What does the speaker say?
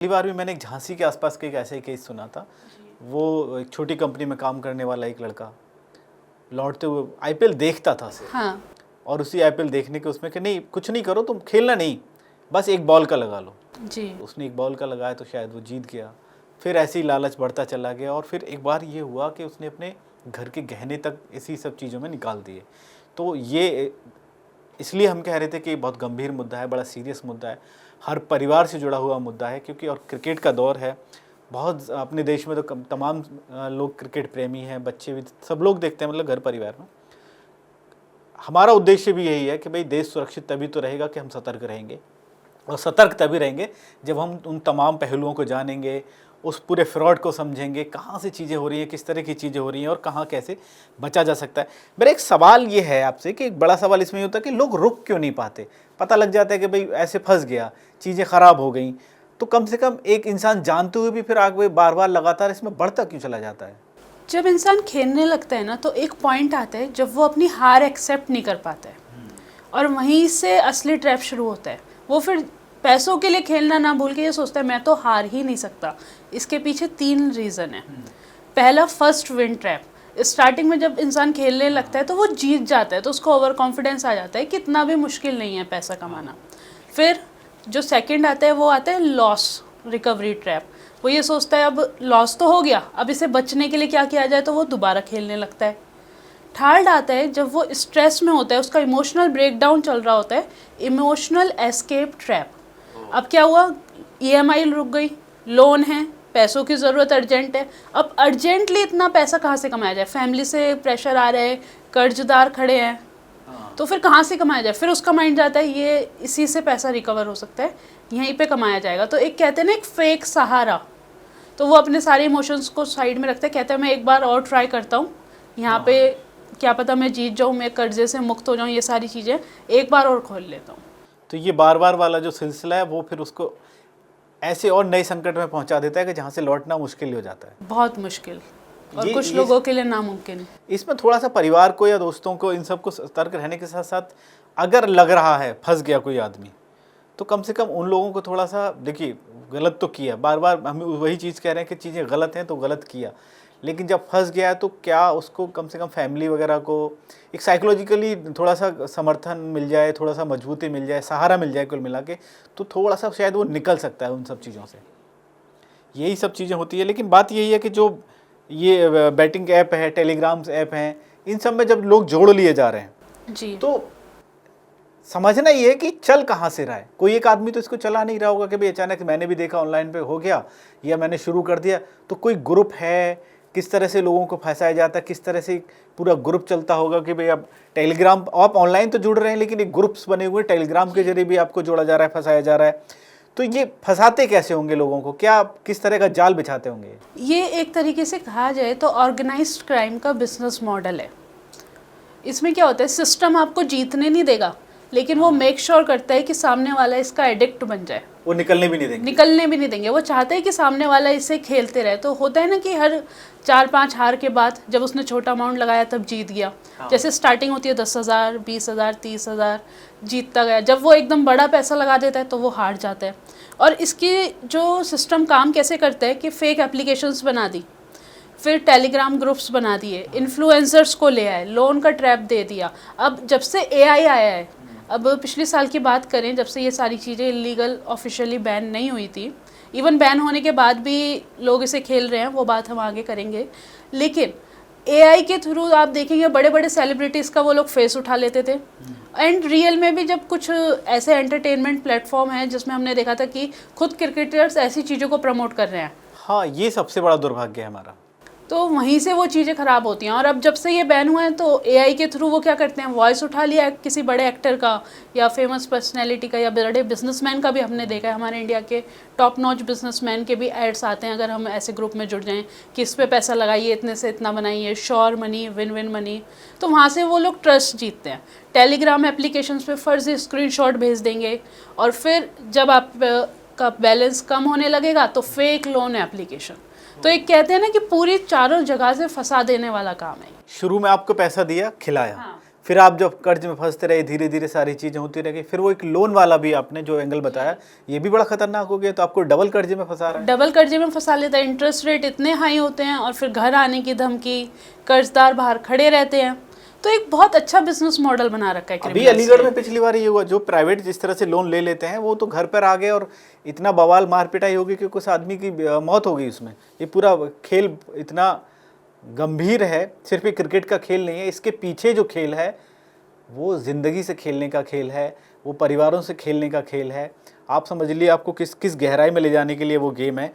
पहली बार भी मैंने एक झांसी के आसपास के एक ऐसे ही केस सुना था। वो एक छोटी कंपनी में काम करने वाला एक लड़का लौटते हुए आईपीएल देखता था सिर्फ। हाँ। और उसी आईपीएल देखने के उसमें कि नहीं कुछ नहीं करो, तुम खेलना नहीं, बस एक बॉल का लगा लो जी। उसने एक बॉल का लगाया तो शायद वो जीत गया। फिर ऐसे ही लालच बढ़ता चला गया और फिर एक बार ये हुआ कि उसने अपने घर के गहने तक इसी सब चीज़ों में निकाल दिए। तो ये इसलिए हम कह रहे थे कि बहुत गंभीर मुद्दा है, बड़ा सीरियस मुद्दा है, हर परिवार से जुड़ा हुआ मुद्दा है, क्योंकि और क्रिकेट का दौर है। बहुत अपने देश में तो तमाम लोग क्रिकेट प्रेमी हैं, बच्चे भी, सब लोग देखते हैं, मतलब घर परिवार में। हमारा उद्देश्य भी यही है कि भाई देश सुरक्षित तभी तो रहेगा कि हम सतर्क रहेंगे, और सतर्क तभी रहेंगे जब हम उन तमाम पहलुओं को जानेंगे, उस पूरे फ्रॉड को समझेंगे, कहाँ से चीज़ें हो रही हैं, किस तरह की चीज़ें हो रही हैं और कहाँ कैसे बचा जा सकता है। मेरा एक सवाल ये है आपसे कि एक बड़ा सवाल इसमें ये होता है कि लोग रुक क्यों नहीं पाते। पता लग जाता है कि भाई ऐसे फंस गया, चीज़ें ख़राब हो गई, तो कम से कम एक इंसान जानते हुए भी फिर आगे बार बार लगातार इसमें बढ़ता क्यों चला जाता है। जब इंसान खेलने लगता है ना, तो एक पॉइंट आता है जब वो अपनी हार एक्सेप्ट नहीं कर पाता है, और वहीं से असली ट्रैप शुरू होता है। वो फिर पैसों के लिए खेलना ना भूल के ये सोचता है मैं तो हार ही नहीं सकता। इसके पीछे 3 रीज़न है। पहला, फर्स्ट विन ट्रैप। स्टार्टिंग में जब इंसान खेलने लगता है तो वो जीत जाता है, तो उसको ओवर कॉन्फिडेंस आ जाता है कि इतना भी मुश्किल नहीं है पैसा कमाना। फिर जो सेकंड आता है वो आता है लॉस रिकवरी ट्रैप। वो ये सोचता है अब लॉस तो हो गया, अब इसे बचने के लिए क्या किया जाए, तो वो दोबारा खेलने लगता है। थर्ड आता है जब वो स्ट्रेस में होता है, उसका इमोशनल ब्रेकडाउन चल रहा होता है, इमोशनल एस्केप ट्रैप। अब क्या हुआ, ईएमआई रुक गई, लोन है, पैसों की ज़रूरत अर्जेंट है, अब अर्जेंटली इतना पैसा कहाँ से कमाया जाए, फैमिली से प्रेशर आ रहा है, कर्जदार खड़े हैं, तो फिर कहाँ से कमाया जाए। फिर उसका माइंड जाता है ये इसी से पैसा रिकवर हो सकता है, यहीं पे कमाया जाएगा। तो एक कहते हैं ना, एक फेक सहारा, तो वो अपने सारे इमोशंस को साइड में रखता है, कहता है मैं एक बार और ट्राई करता हूँ, यहाँ पे क्या पता मैं जीत जाऊँ, मैं कर्जे से मुक्त हो जाऊँ, ये सारी चीज़ें एक बार और खोल लेता हूँ। तो ये बार बार वाला जो सिलसिला है वो फिर उसको ऐसे और नए संकट में पहुंचा देता है कि जहाँ से लौटना मुश्किल हो जाता है, बहुत मुश्किल, और कुछ लोगों के लिए नामुमकिन। इसमें थोड़ा सा परिवार को या दोस्तों को इन सब को सतर्क रहने के साथ साथ अगर लग रहा है फंस गया कोई आदमी, तो कम से कम उन लोगों को थोड़ा सा, देखिए गलत तो किया, बार बार हम वही चीज़ कह रहे हैं कि चीज़ें गलत हैं तो गलत किया, लेकिन जब फंस गया है तो क्या उसको कम से कम फैमिली वगैरह को एक साइकोलॉजिकली थोड़ा सा समर्थन मिल जाए, थोड़ा सा मजबूती मिल जाए, सहारा मिल जाए कुल मिला के, तो थोड़ा सा शायद वो निकल सकता है उन सब चीज़ों से। यही सब चीज़ें होती है। लेकिन बात यही है कि जो ये बैटिंग ऐप है, टेलीग्राम्स ऐप हैं, इन सब में जब लोग जोड़ लिए जा रहे हैं जी, तो समझना ये है कि चल कहाँ से रहा है। कोई एक आदमी तो इसको चला नहीं रहा होगा कि भाई अचानक मैंने भी देखा ऑनलाइन पे हो गया या मैंने शुरू कर दिया। तो कोई ग्रुप है, किस तरह से लोगों को फंसाया जाता है, किस तरह से पूरा ग्रुप चलता होगा कि भाई अब टेलीग्राम, आप ऑनलाइन तो जुड़ रहे हैं लेकिन एक ग्रुप्स बने हुए टेलीग्राम के जरिए भी आपको जोड़ा जा रहा है, फंसाया जा रहा है। तो ये फंसाते कैसे होंगे लोगों को, क्या किस तरह का जाल बिछाते होंगे? ये एक तरीके से कहा जाए तो ऑर्गेनाइज्ड क्राइम का बिजनेस मॉडल है। इसमें क्या होता है, सिस्टम आपको जीतने नहीं देगा, लेकिन वो मेक श्योर करता है कि सामने वाला इसका एडिक्ट बन जाए। वो निकलने भी नहीं देंगे। वो चाहते हैं कि सामने वाला इसे खेलते रहे। तो होता है ना कि हर 4-5 हार के बाद जब उसने छोटा अमाउंट लगाया तब जीत गया। जैसे स्टार्टिंग होती है 10,000, 20,000, 30,000, जीतता गया। जब वो एकदम बड़ा पैसा लगा देता है तो वो हार जाता है। और इसकी जो सिस्टम काम कैसे करता है कि फेक एप्लीकेशंस बना दी, फिर टेलीग्राम ग्रुप्स बना दिए, इन्फ्लुएंसर्स को ले आए, लोन का ट्रैप दे दिया। अब जब से एआई आया है, अब पिछले साल की बात करें, जब से ये सारी चीज़ें इलीगल ऑफिशियली बैन नहीं हुई थी, इवन बैन होने के बाद भी लोग इसे खेल रहे हैं, वो बात हम आगे करेंगे। लेकिन एआई के थ्रू आप देखेंगे बड़े बड़े सेलिब्रिटीज़ का वो लोग फेस उठा लेते थे। एंड रियल में भी जब कुछ ऐसे एंटरटेनमेंट प्लेटफॉर्म है जिसमें हमने देखा था कि खुद क्रिकेटर्स ऐसी चीज़ों को प्रमोट कर रहे हैं। हाँ, ये सबसे बड़ा दुर्भाग्य है हमारा। तो वहीं से वो चीज़ें ख़राब होती हैं। और अब जब से ये बैन हुआ है तो एआई के थ्रू वो क्या करते हैं, वॉइस उठा लिया किसी बड़े एक्टर का या फेमस पर्सनैलिटी का या बड़े बिजनेसमैन का भी हमने देखा है। हमारे इंडिया के टॉप नॉच बिजनेसमैन के भी एड्स आते हैं अगर हम ऐसे ग्रुप में जुड़ जाएं कि इस पर पैसा लगाइए, इतने से इतना बनाइए, sure money, win win money. तो वहाँ से वो लोग ट्रस्ट जीतते हैं। टेलीग्राम एप्लीकेशंस पे फर्जी स्क्रीनशॉट भेज देंगे, और फिर जब आपका बैलेंस कम होने लगेगा तो फेक लोन एप्लीकेशन। तो एक कहते हैं ना कि पूरी चारों जगह से फंसा देने वाला काम है। शुरू में आपको पैसा दिया, खिलाया, हाँ। फिर आप जब कर्ज में फंसते रहे, धीरे धीरे सारी चीज़ें होती रह गई, फिर वो एक लोन वाला भी आपने जो एंगल बताया, ये भी बड़ा खतरनाक हो गया, तो आपको डबल कर्जे में फंसा रहा है। डबल कर्जे में फंसा लेता है, इंटरेस्ट रेट इतने हाई होते हैं और फिर घर आने की धमकी, कर्जदार बाहर खड़े रहते हैं। तो एक बहुत अच्छा बिजनेस मॉडल बना रखा है अभी criminals अलीगढ़ ने। में पिछली बार ये हुआ, जो प्राइवेट जिस तरह से लोन ले लेते हैं वो तो घर पर आ गए और इतना बवाल मार पिटाई हो गई कि कुछ आदमी की मौत हो गई उसमें। ये पूरा खेल इतना गंभीर है, सिर्फ एक क्रिकेट का खेल नहीं है, इसके पीछे जो खेल है वो ज़िंदगी से खेलने का खेल है, वो परिवारों से खेलने का खेल है। आप समझ लीजिए आपको किस किस गहराई में ले जाने के लिए वो गेम है।